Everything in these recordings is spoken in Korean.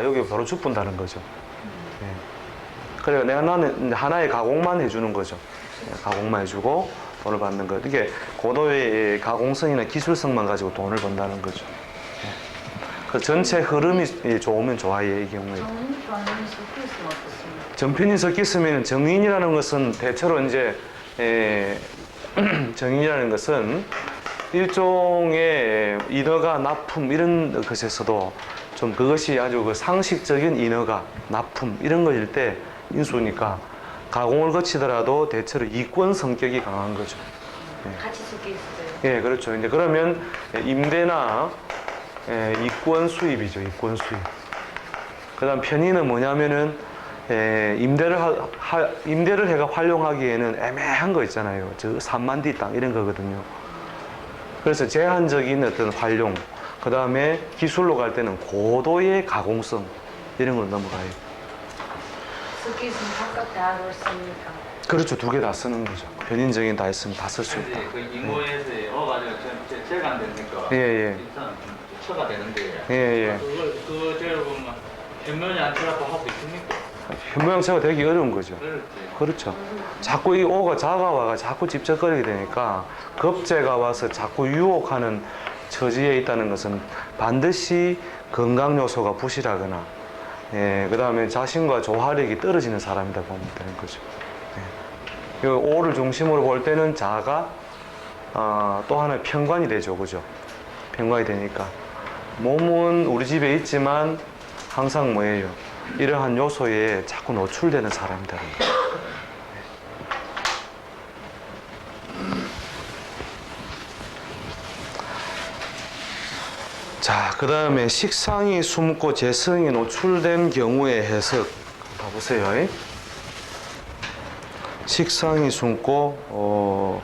여기 바로 죽분다는 거죠. 예. 그래요. 나는 하나의 가공만 해주는 거죠. 예, 가공만 해주고 돈을 받는 거. 이게 고도의 가공성이나 기술성만 가지고 돈을 번다는 거죠. 예. 그 전체 흐름이 좋으면 좋아요, 이 경우에. 정편이 섞여 있으면 정인이라는 것은 대체로 이제 정인이라는 것은 일종의 인허가, 납품 이런 것에서도 좀 그것이 아주 그 상식적인 인허가, 납품 이런 것일 때 인수니까 가공을 거치더라도 대체로 이권 성격이 강한 거죠. 같이 섞여 있어요. 예, 그렇죠. 이제 그러면 임대나 이권 수입이죠. 이권 수입. 그다음 편의는 뭐냐면은 임대를 해가 활용하기에는 애매한 거 있잖아요. 저 3만 뒤 땅 이런 거거든요. 그래서 제한적인 어떤 활용, 그 다음에 기술로 갈 때는 고도의 가공성 이런 걸로 넘어가요. 섞여 있으면 각각 다 씁니까? 그렇죠. 두 개 다 쓰는 거죠. 변인적인 다 있으면 다 쓸 수 있다. 그 인고에서 가지고 제가 안 되니까 예. 일단 처가 되는데 예. 그거 제가 보면 현면이 안 쳐갖고 하고 있습니까? 현모양처가 되기 어려운 거죠. 그렇지. 그렇죠. 자꾸 이 오가 자가와가 자꾸 집적거리게 되니까 겁재가 와서 자꾸 유혹하는 처지에 있다는 것은 반드시 건강 요소가 부실하거나, 그 다음에 자신과 조화력이 떨어지는 사람이다 보면 되는 거죠. 이 오를 중심으로 볼 때는 자가 또 하나의 편관이 되죠, 그죠? 편관이 되니까 몸은 우리 집에 있지만 항상 뭐예요? 이러한 요소에 자꾸 노출되는 사람이다. 자, 그 다음에 식상이 숨고 재성이 노출된 경우의 해석 봐보세요. 식상이 숨고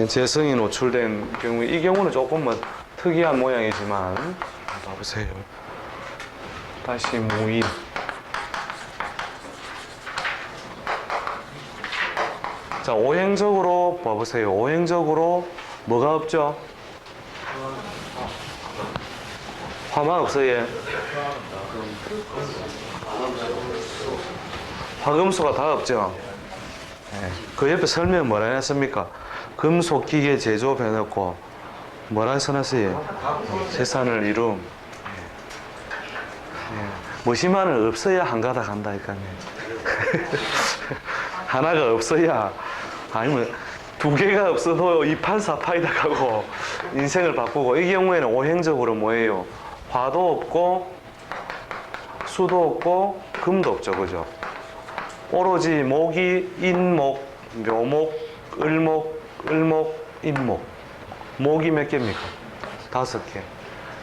재성이 노출된 경우, 이 경우는 조금 뭐 특이한 모양이지만 봐보세요. 다시 무인. 자, 오행적으로 봐보세요. 오행적으로 뭐가 없죠? 화만 없어요. 얘. 화금수가 다 없죠. 그 옆에 설명 뭐라 해놨습니까? 금속 기계 제조 해놓고 뭐라 써놨어요? 세산을 이룸. 무심한은 없어야 한가닥 한다니까요. 하나가 없어야, 아니면 두 개가 없어도 이판사파이다 가고 인생을 바꾸고, 이 경우에는 오행적으로 뭐예요? 화도 없고 수도 없고 금도 없죠, 그죠? 오로지 목이 인목, 묘목, 을목, 인목. 목이 몇 개입니까? 5개.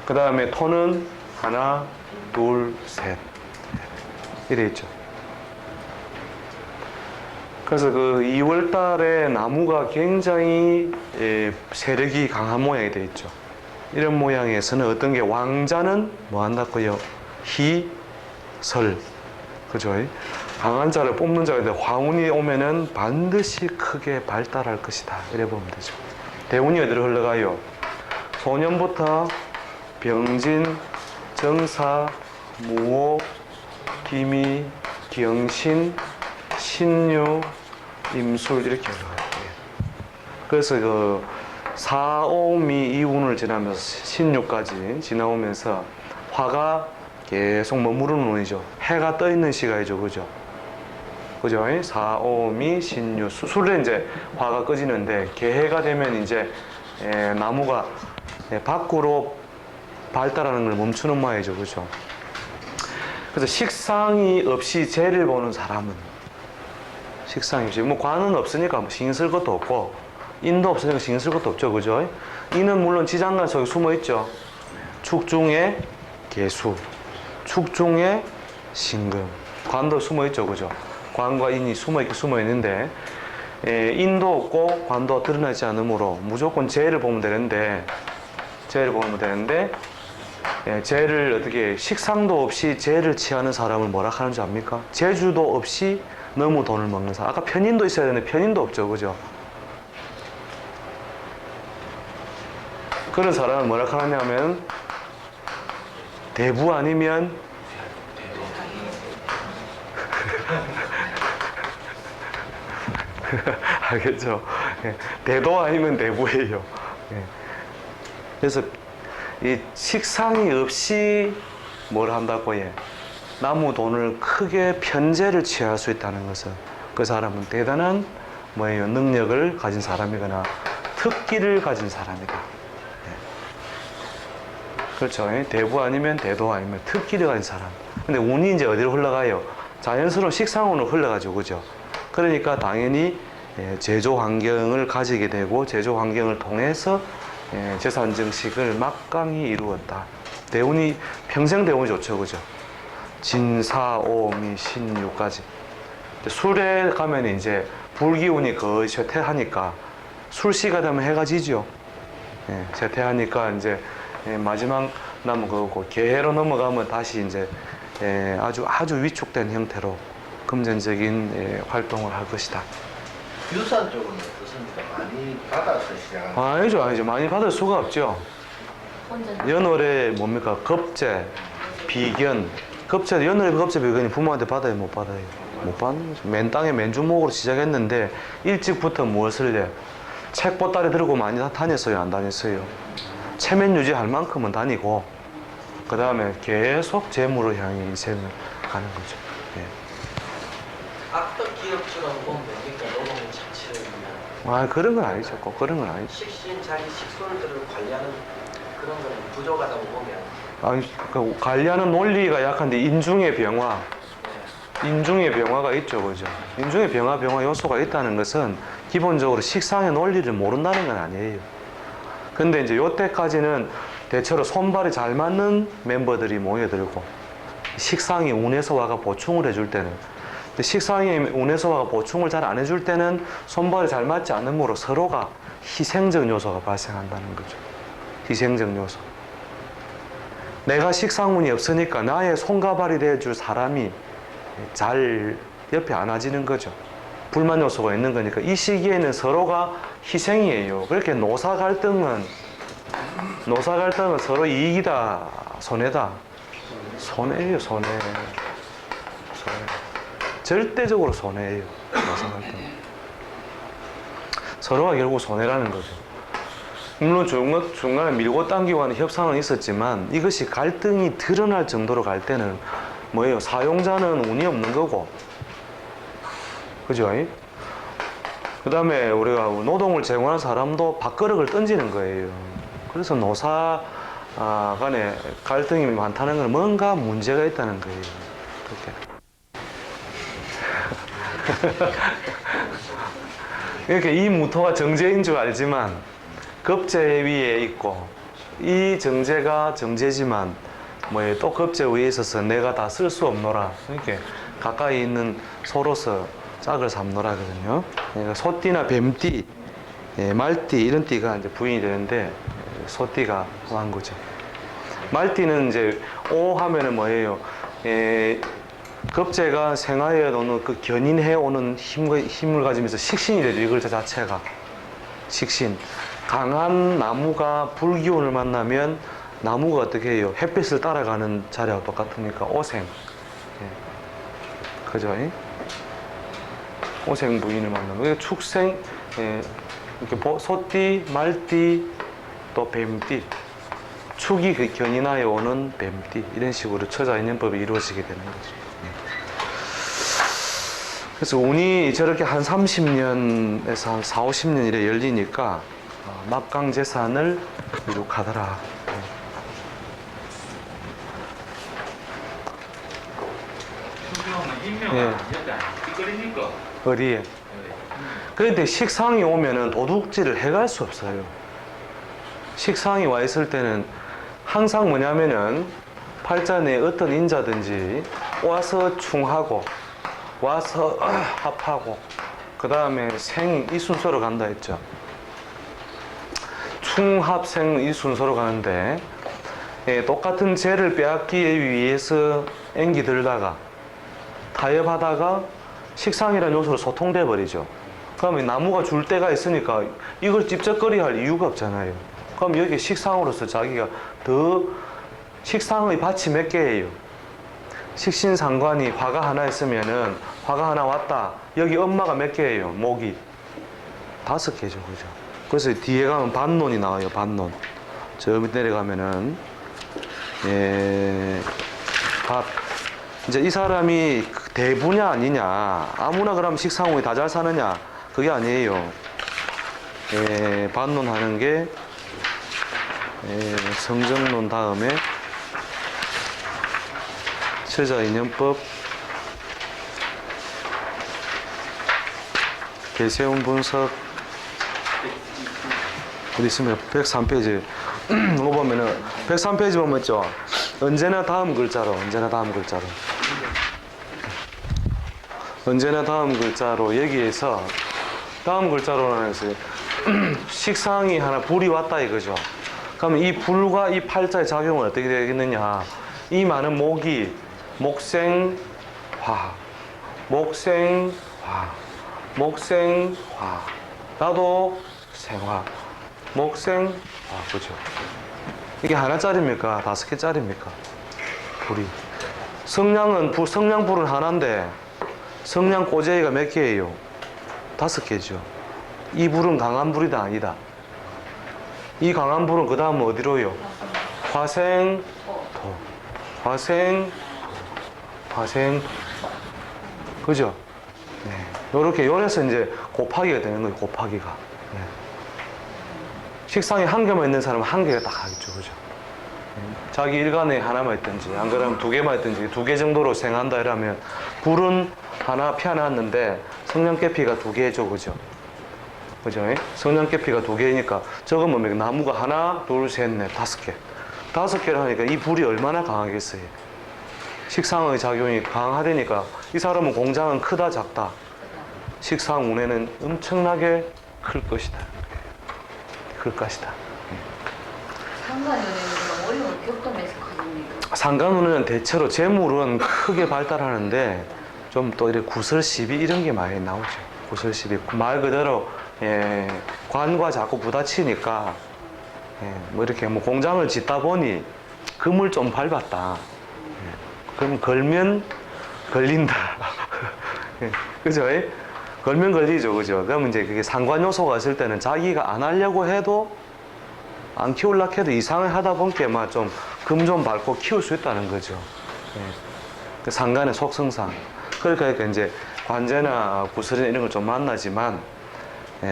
그 다음에 토는 하나, 둘, 셋. 이래 있죠. 그래서 그 2월 달에 나무가 굉장히 세력이 강한 모양이 되어 있죠. 이런 모양에서는 어떤 게 왕자는 뭐 한다고요? 희, 설. 그죠? 강한 자를 뽑는 자가 있는데 화운이 오면은 반드시 크게 발달할 것이다. 이래 보면 되죠. 대운이 어디로 흘러가요? 소년부터 병진, 정사, 무옥, 기미, 경신, 신유, 임술 이렇게 흘러가요. 그래서 그 사오미 이운을 지나면서 신유까지 지나오면서 화가 계속 머무르는 운이죠. 해가 떠 있는 시간이죠, 그죠? 그죠? 사오미 신유 술에 이제 화가 꺼지는데 개해가 되면 이제 나무가 밖으로 발달하는 걸 멈추는 모양이죠, 그죠? 그래서 식상이 없이 재를 보는 사람은 식상이 없이 뭐 관은 없으니까 뭐 신경 쓸 것도 없고 인도 없으니까 신경 쓸 것도 없죠, 그죠? 인은 물론 지장간 속에 숨어 있죠. 축중에 개수, 축중에 신금, 관도 숨어 있죠, 그죠? 관과 인이 숨어 있는데 인도 없고 관도 드러나지 않으므로 무조건 재를 보면 되는데 재를 어떻게 식상도 없이 재를 취하는 사람을 뭐라 하는 줄 압니까? 재주도 없이 너무 돈을 먹는 사람. 아까 편인도 있어야 되는데 편인도 없죠, 그죠? 그런 사람은 뭐라 하냐면 대부 아니면 알겠죠? 예, 대도 아니면 대부예요. 예. 그래서 이 식상이 없이 뭘 한다고 해? 나무 돈을 크게 편제를 취할 수 있다는 것은 그 사람은 대단한 뭐예요? 능력을 가진 사람이거나 특기를 가진 사람이다. 예. 그렇죠? 예? 대부 아니면 대도 아니면 특기를 가진 사람. 근데 운이 이제 어디로 흘러가요? 자연스러운 식상운으로 흘러가죠, 그죠? 그러니까 당연히 제조 환경을 가지게 되고 제조 환경을 통해서 재산 증식을 막강히 이루었다. 대운이 평생 대운이 좋죠, 그죠? 진사오미 신유까지. 술에 가면 이제 불기운이 거의 쇠퇴하니까 술시가 되면 해가 지죠. 쇠퇴하니까 이제 마지막 남은 거고 개해로 넘어가면 다시 이제 아주 위축된 형태로 금전적인 활동을 할 것이다. 유산 쪽은 어떻습니까? 많이 받아서 시작한. 아니죠. 많이 받을 수가 없죠. 혼자 연월에 뭡니까? 겁재, 비견. 연월에 겁재, 비견이 부모한테 받아요? 못 받아요? 못 받는 거죠. 맨 땅에 맨주먹으로 시작했는데 일찍부터 무엇을 해? 책 보따리 들고 많이 다녔어요? 안 다녔어요? 체면 유지할 만큼은 다니고 그 다음에 계속 재물을 향해 인생을 가는 거죠. 예. 악덕 기업처럼 보면 됩니까? 노동 자체를 그런 건 아니죠. 꼭 그런 건 아니죠. 식신 자기 식솔들을 관리하는 그런 거는 부족하다고 보면 그 관리하는 논리가 약한데 인중의 병화가 있죠, 그죠? 인중의 병화 요소가 있다는 것은 기본적으로 식상의 논리를 모른다는 건 아니에요. 근데 이제 요때까지는 대체로 손발이 잘 맞는 멤버들이 모여들고 식상이 운에서 와가 보충을 해줄 때는 근데 식상이 운에서 와가 보충을 잘 안 해줄 때는 손발이 잘 맞지 않으므로 서로가 희생적 요소가 발생한다는 거죠. 희생적 요소. 내가 식상운이 없으니까 나의 손가발이 되어줄 사람이 잘 옆에 안 와지는 거죠. 불만 요소가 있는 거니까 이 시기에는 서로가 희생이에요. 그렇게 노사 갈등은 서로 이익이다, 손해다. 손해예요, 손해. 절대적으로 손해예요, 노사 갈등. 서로가 결국 손해라는 거죠. 물론 중간에 밀고 당기고 하는 협상은 있었지만 이것이 갈등이 드러날 정도로 갈 때는 뭐예요? 사용자는 운이 없는 거고, 그죠? 그 다음에 우리가 노동을 제공하는 사람도 밥그릇을 던지는 거예요. 그래서 노사 간에 갈등이 많다는 건 뭔가 문제가 있다는 거예요. 그렇게. 이렇게 이 무토가 정제인 줄 알지만 겁재 위에 있고 이 정제가 정제지만 또 겁재 위에 있어서 내가 다 쓸 수 없노라. 이렇게 가까이 있는 소로서 짝을 삼노라 거든요. 그러니까 소띠나 뱀띠, 말띠 이런 띠가 이제 부인이 되는데 소띠가 왕 거죠. 말띠는 이제 오 하면은 뭐예요? 겁재가 생하에 오는 그 견인해 오는 힘을 가지면서 식신이 되죠. 이 글자 자체가 식신. 강한 나무가 불기운을 만나면 나무가 어떻게 해요? 햇빛을 따라가는 자리와 똑같으니까 오생. 그죠? 오생 부인을 만나면 축생, 이렇게 소띠, 말띠, 또 뱀띠. 축이 그 견인하에 오는 뱀띠. 이런 식으로 처자인연법이 이루어지게 되는 거죠. 그래서 운이 저렇게 한 30년에서 한 4, 50년 이래 열리니까 막강재산을 이룩하더라. 수경은 인명 예. 아니었다. 띠거리니까. 어디에? 그런데 식상이 오면은 도둑질을 해갈 수 없어요. 식상이 와 있을 때는 항상 뭐냐면은 팔자 내에 어떤 인자든지 와서 충하고 와서 합하고 그 다음에 생 이 순서로 간다 했죠. 충합생 이 순서로 가는데 똑같은 재를 빼앗기 위해서 앵기 들다가 타협하다가 식상이라는 요소로 소통돼 버리죠. 그러면 나무가 줄 때가 있으니까 이걸 찝쩍거리 할 이유가 없잖아요. 그럼 여기 식상으로서 자기가 더 식상의 밭이 몇 개예요? 식신상관이 화가 하나 있으면은 화가 하나 왔다. 여기 엄마가 몇 개예요? 목이 5개죠, 그죠? 그래서 뒤에 가면 반론이 나와요. 반론. 저 밑에 내려가면은 밭. 이제 이 사람이 대부냐 아니냐, 아무나 그러면 식상운이 다 잘 사느냐, 그게 아니에요. 반론하는 게 성정론 다음에 처자인연법, 개세운 분석, 어디 있으면 103페이지 이거 보면은 103페이지 보면 있죠. 언제나 다음 글자로, 언제나 다음 글자로, 언제나 다음 글자로. 여기에서 다음 글자로는 해서 식상이 하나 불이 왔다 이거죠. 그러면 이 불과 이 팔자의 작용은 어떻게 되겠느냐? 이 많은 목이 목생화, 목생화, 목생화, 나도 생화, 목생화, 그죠? 이게 하나짜리입니까? 5개짜리입니까? 불이. 성냥불은 하나인데 성냥 꼬재기가 몇 개예요? 5개죠. 이 불은 강한 불이다 아니다? 이 강한 불은 그 다음 어디로요? 화생토, 화생토, 그죠? 네. 요렇게 요래서 이제 곱하기가 되는 거예요. 곱하기가. 네. 식상이 한 개만 있는 사람은 한 개가 딱 하겠죠, 그죠? 자기 일간에 하나만 있든지, 안 그러면 2개만 있든지, 2개 정도로 생한다 이러면 불은 하나 피어났는데 성냥개피가 2개죠, 그죠? 그죠? 성냥개피가 2개니까 적으면 뭐 나무가 하나, 둘, 셋, 넷, 5개. 5개를 하니까 이 불이 얼마나 강하겠어요? 식상의 작용이 강하다니까 이 사람은 공장은 크다 작다? 식상 운에는 엄청나게 클 것이다. 클 것이다. 상관연애는 어려운 겪으면서 가집니까? 상간운은 대체로 재물은 크게 발달하는데 좀 또 이렇게 구설시비 이런 게 많이 나오죠. 구설시비. 말 그대로 관과 자꾸 부딪히니까 뭐 이렇게 뭐 공장을 짓다 보니 금을 좀 밟았다. 그럼 걸면 걸린다. 그죠? 걸면 걸리죠. 그죠? 그러면 이제 그게 상관 요소가 있을 때는 자기가 안 하려고 해도 안 키우려고 해도 이상을 하다 보니까 좀 금 좀 밟고 키울 수 있다는 거죠. 그 상관의 속성상. 그러니까 이제 관제나 구설이나 이런 걸 좀 만나지만,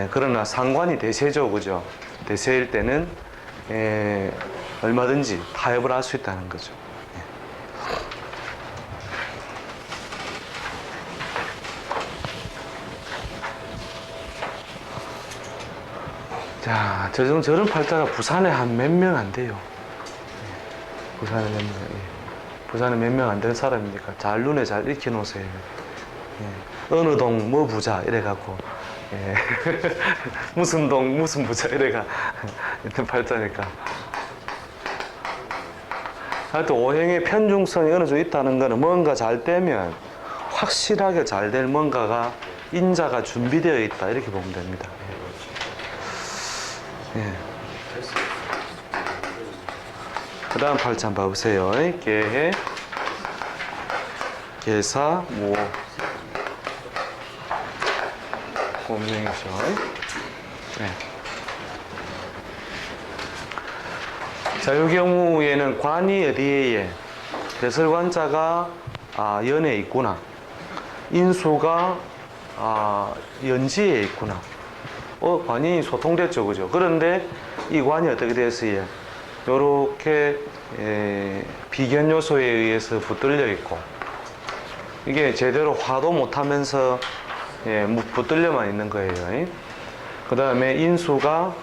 그러나 상관이 대세죠. 그죠? 대세일 때는, 얼마든지 타협을 할 수 있다는 거죠. 자, 저런 팔자가 부산에 한 몇 명 안 돼요. 부산에 몇 명, 부산에 몇 명 안 되는 사람이니까 잘 눈에 잘 익혀 놓으세요. 어느 동 뭐 부자 이래갖고, 무슨 동 무슨 부자 이래가 있는 팔자니까. 하여튼 오행의 편중성이 어느 정도 있다는 거는 뭔가 잘 되면 확실하게 잘 될 뭔가가 인자가 준비되어 있다 이렇게 보면 됩니다. 그 다음 팔자 한번 봐보세요. 개해, 개사, 모. 운명이죠. 자, 이 경우에는 관이 어디에? 대설관자가 연에 있구나. 인수가 연지에 있구나. 관이 소통됐죠, 그죠? 그런데 이 관이 어떻게 됐어요? 요렇게 비견 요소에 의해서 붙들려 있고, 이게 제대로 화도 못하면서 붙들려만 있는 거예요. 그 다음에 인수가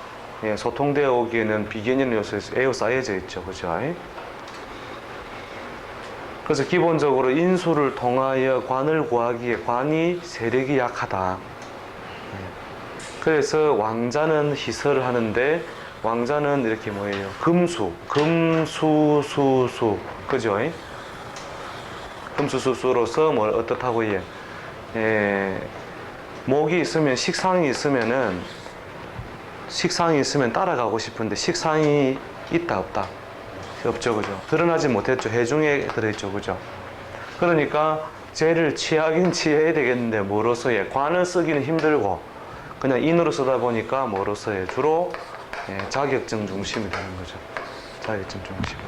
소통되어 오기에는 비견이라는 요소에서 에워싸여져 있죠, 그죠? 그래서 기본적으로 인수를 통하여 관을 구하기에 관이 세력이 약하다. 그래서 왕자는 희설을 하는데, 왕자는 이렇게 뭐예요? 금수, 수수, 그죠? 금수수수로서 뭐 어떻다고 목이 있으면, 식상이 있으면은 식상이 있으면 따라가고 싶은데 식상이 있다 없다? 없죠, 그죠? 드러나지 못했죠. 해중에 들어있죠, 그죠? 그러니까 죄를 취하긴 취해야 되겠는데 뭐로서의 관을 쓰기는 힘들고 그냥 인으로 쓰다 보니까 뭐로서의 주로 자격증 중심이 되는 거죠. 자격증 중심으로.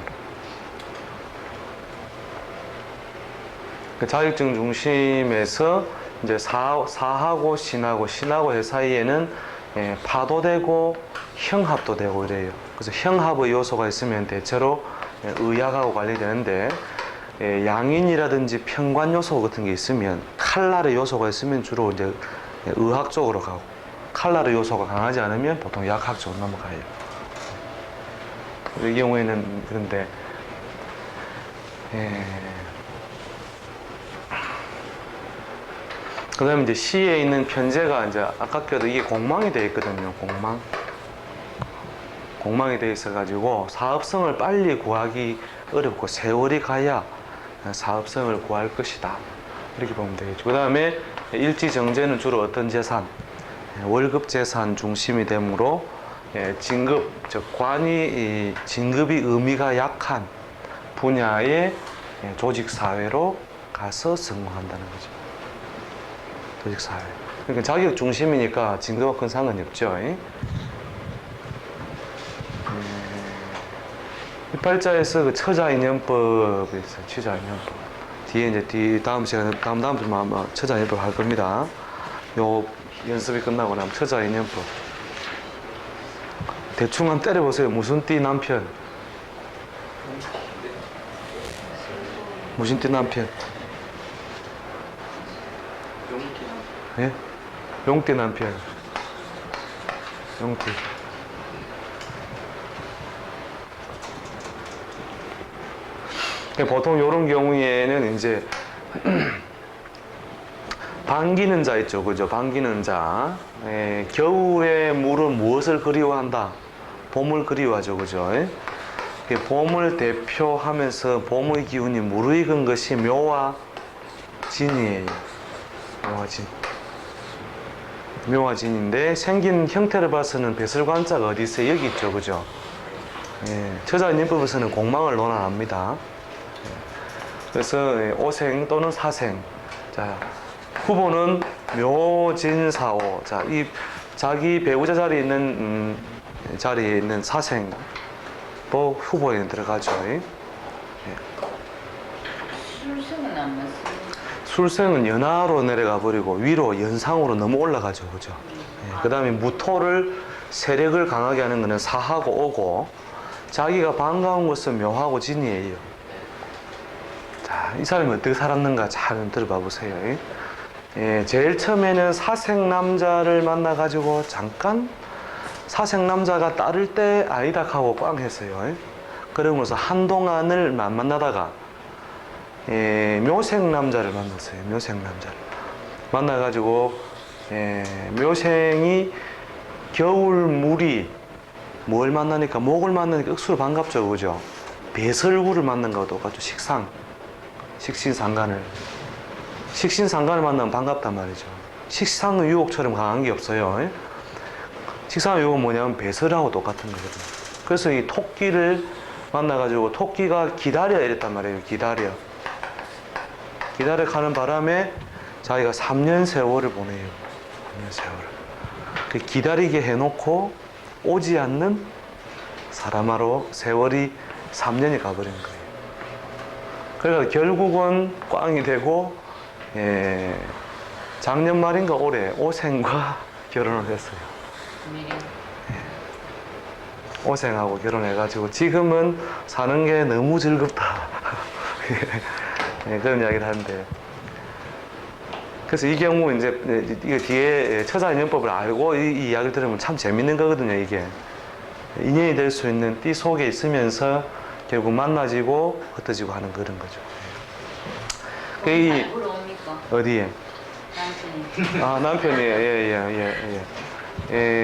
그 자격증 중심에서 이제 사하고 신하고 해 사이에는 파도 되고 형합도 되고 이래요. 그래서 형합의 요소가 있으면 대체로 의학하고 관리되는데 양인이라든지 편관 요소 같은 게 있으면 칼날의 요소가 있으면 주로 이제 의학 쪽으로 가고 칼날의 요소가 강하지 않으면 보통 약학 쪽으로 넘어가요. 이 경우에는 그런데 그 다음에 이제 시에 있는 편제가 이제 아깝게도 이게 공망이 되어 있거든요. 공망이 되어 있어가지고 사업성을 빨리 구하기 어렵고 세월이 가야 사업성을 구할 것이다. 이렇게 보면 되겠죠. 그 다음에 일지정제는 주로 어떤 재산? 월급 재산 중심이 되므로 진급, 즉 관이 진급이 의미가 약한 분야의 조직사회로 가서 성공한다는 거죠. 조직사회. 그러니까 자격 중심이니까 진급과 큰 상관이 없죠. 팔자에서 그 처자인연법이 있어요. 처자인연법. 뒤에 이제 다음 시간에 다음 주에 아마 처자인연법 할 겁니다. 요 연습이 끝나고 나면 처자인연법. 대충 한번 때려보세요. 무슨 띠 남편? 무슨 띠 남편? 예? 용띠 남편. 용띠. 보통 이런 경우에는 이제 반기는 자 있죠, 그죠? 반기는 자. 겨울에 물은 무엇을 그리워한다? 봄을 그리워하죠, 그죠? 봄을 대표하면서 봄의 기운이 무르익은 것이 묘와 진이에요. 묘화진. 묘화진인데 생긴 형태를 봐서는 배설관자가 어디 있어요? 여기 있죠, 그죠? 처자인연법에서는 공망을 논합니다. 그래서 오생 또는 사생. 자, 후보는 묘진사오. 자, 이 자기 배우자 자리에 있는 사생도 후보에 들어가죠. 술생은 안 맞어요. 술생은 연하로 내려가 버리고 위로 연상으로 너무 올라가죠, 그죠? 그 다음에 무토를 세력을 강하게 하는 것은 사하고 오고 자기가 반가운 것은 묘하고 진이에요. 자, 이 사람이 어떻게 살았는가 잘 들어봐 보세요. 제일 처음에는 사생남자를 만나가지고 잠깐 사생남자가 따를 때 아니다 하고 꽝 했어요. 그러면서 한동안을 만나다가 묘생남자를 만났어요. 묘생남자를 만나가지고 묘생이 겨울물이 뭘 만나니까 목을 만나니까 억수로 반갑죠, 그죠? 배설구를 만난 거와 똑같죠. 식신상간을 만나면 반갑단 말이죠. 식상의 유혹처럼 강한 게 없어요. 식상의 유혹은 뭐냐면 배설하고 똑같은 거거든요. 그래서 이 토끼를 만나가지고 토끼가 기다려 이랬단 말이에요. 기다려 가는 바람에 자기가 3년 세월을 보내요. 3년 세월을. 그 기다리게 해놓고 오지 않는 사람하로 세월이 3년이 가버린 거예요. 그러니까 결국은 꽝이 되고 작년 말인가 올해 오생과 결혼을 했어요. 오생하고 결혼해가지고 지금은 사는 게 너무 즐겁다. 그런 이야기를 하는데, 그래서 이 경우 이제 이거 뒤에 처자인연법을 알고 이 이야기를 들으면 참 재밌는 거거든요. 이게 인연이 될 수 있는 띠 속에 있으면서 결국 만나지고 흩어지고 하는 그런 거죠. 물어옵니까? 어디에? 남편이. 아, 남편이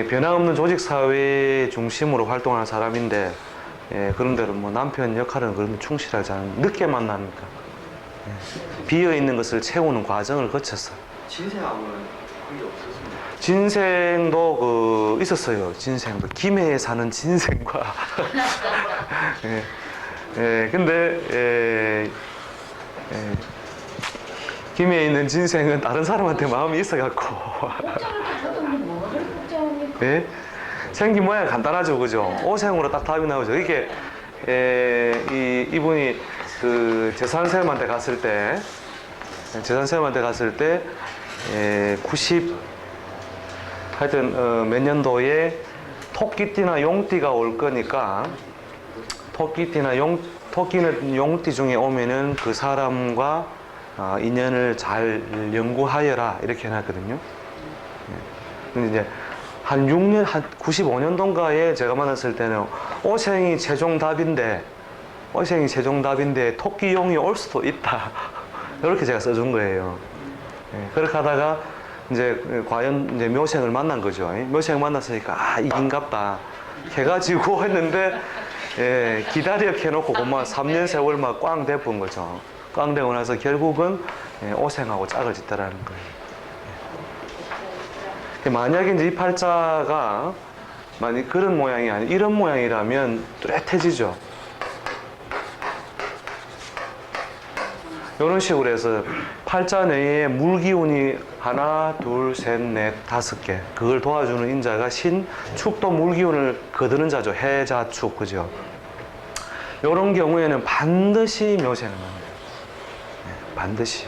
변함없는 조직사회 중심으로 활동하는 사람인데 그런대로 뭐 남편 역할은 그런 충실하지 않은 늦게 만나니까 비어 있는 것을 채우는 과정을 거쳤어. 신생아는 그게 없었습니다. 진생도 있었어요. 진생도 김해에 사는 진생과 예, 근데 김해에 있는 진생은 다른 사람한테 마음이 있어갖고 복잡을 저도 뭐를 복잡합니까? 예? 생긴 모양이 간단하죠, 그죠? 오생으로 딱 답이 나오죠. 이게 이분이 그 재산쌤한테 갔을 때 90 하여튼 몇 년도에 토끼띠나 용띠가 올 거니까 토끼는 용띠 중에 오면은 그 사람과 인연을 잘 연구하여라 이렇게 해놨거든요. 근데 이제 한 6년, 한 95년도인가에 제가 만났을 때는 오생이 최종 답인데 토끼용이 올 수도 있다. 이렇게 제가 써준 거예요. 그렇게 하다가 이제 과연 이제 묘생을 만난 거죠. 묘생 만났으니까 이긴갑다 해가지고 했는데 기다려 해놓고 그만 3년 세월 막 꽝 돼본 거죠. 꽝 되고 나서 결국은 오생하고 짝을 짓더라는 거예요. 만약에 이제 이 팔자가 만약 그런 모양이 아니 이런 모양이라면 뚜렷해지죠. 이런 식으로 해서 팔자 내에 물기운이 하나, 둘, 셋, 넷, 5개 그걸 도와주는 인자가 신, 축도 물기운을 거두는 자죠. 해자축, 그죠? 이런 경우에는 반드시 묘생을 합니다. 반드시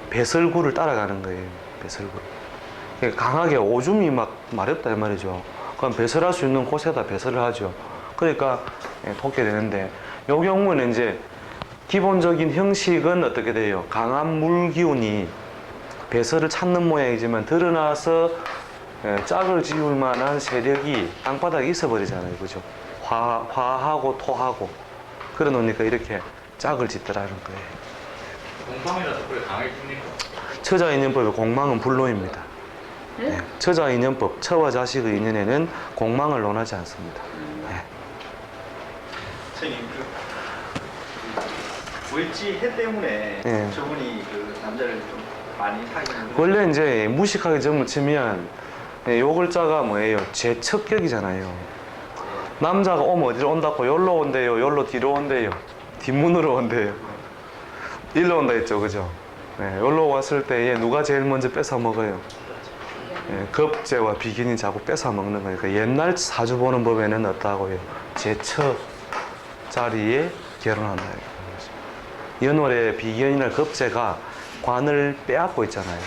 배설구를 따라가는 거예요. 배설구. 강하게 오줌이 막 마렵다 이 말이죠. 그럼 배설할 수 있는 곳에다 배설을 하죠. 그러니까 돕게 되는데 이 경우는 이제 기본적인 형식은 어떻게 돼요? 강한 물기운이 배설을 찾는 모양이지만 드러나서 짝을 지을 만한 세력이 땅바닥에 있어 버리잖아요. 그죠? 화하고 토하고 그래 놓으니까 이렇게 짝을 짓더라는 거예요. 공방이라서 그래 강해집니까? 처자인연법의 공망은 불로입니다. 네. 처자인연법, 처와 자식의 인연에는 공망을 논하지 않습니다. 네. 선생님 월지 해 때문에 네. 저분이 그 남자를 좀 많이 사귀는 원래 이제 무식하게 점을 치면 요 글자가 뭐예요? 제척격이잖아요. 남자가 오면 어디로 온다고? 여기로 온대요. 여기로 뒤로 온대요. 뒷문으로 온대요. 일로 온다 했죠, 그죠? 네, 여기로 왔을 때 얘 누가 제일 먼저 뺏어 먹어요? 네, 겁제와 비견이 자꾸 뺏어 먹는 거니까 옛날 사주 보는 법에는 어떠하고요? 제척 자리에 결혼한다. 연월에 비견이나 겁제가 관을 빼앗고 있잖아요.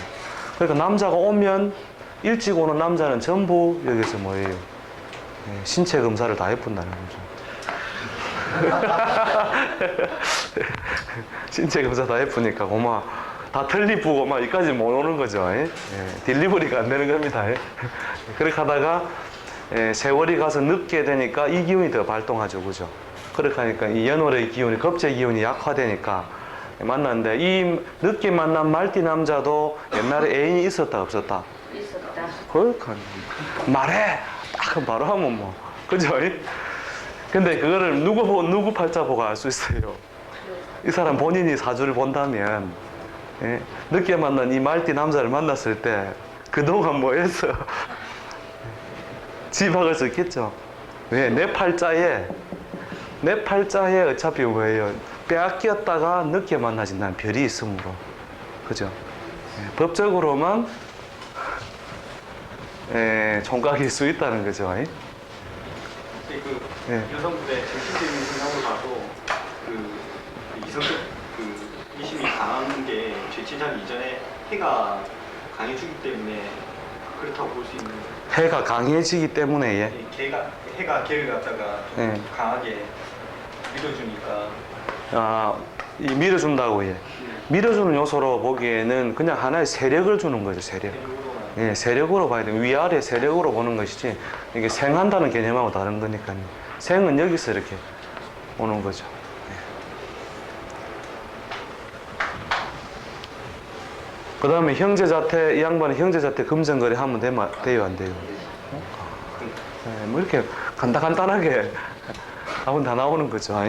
그러니까 남자가 오면 일찍 오는 남자는 전부 여기서 뭐예요? 신체 검사를 다 해본다는 거죠. 신체 검사 다 해보니까 고마 다 틀리쁘고 막 여기까지 못 오는 거죠. 딜리버리가 안 되는 겁니다. 그렇게 하다가 세월이 가서 늦게 되니까 이 기운이 더 발동하죠, 그죠? 그렇게 하니까 이 연월의 기운이 겁제 기운이 약화되니까 만났는데 이 늦게 만난 말띠 남자도 옛날에 애인이 있었다 없었다? 있었다. 그러니까 말해 딱 바로 하면 뭐 그죠? 근데 그거를 누구 팔자 보고 알 수 있어요. 이 사람 본인이 사주를 본다면 늦게 만난 이 말띠 남자를 만났을 때 그동안 뭐 했어? 지박을 썼겠죠. 왜? 내 팔자에 어차피 뭐예요? 빼앗겼다가 늦게 만나진다는 별이 있으므로. 그죠? 법적으로만 총각일 수 있다는 거죠. 여성분의 정신적인 생각으로 봐도 이성적 이심이 강한 게 죄친하기 이전에 해가 강해지기 때문에 그렇다고 볼 수 있는 거예요. 해가 강해지기 때문에 해가 걔를 갖다가 강하게 밀어주니까 이 밀어준다고 밀어주는 요소로 보기에는 그냥 하나의 세력을 주는 거죠. 세력. 세력으로 봐야 돼요. 위아래 세력으로 보는 것이지 이게 생한다는 개념하고 다른 거니까요. 생은 여기서 이렇게 오는 거죠. 그 다음에 형제자태, 이 양반은 형제자태 금전거래 하면 돼요, 안 돼요? 뭐 이렇게 간단하게 하면 다 나오는 거죠.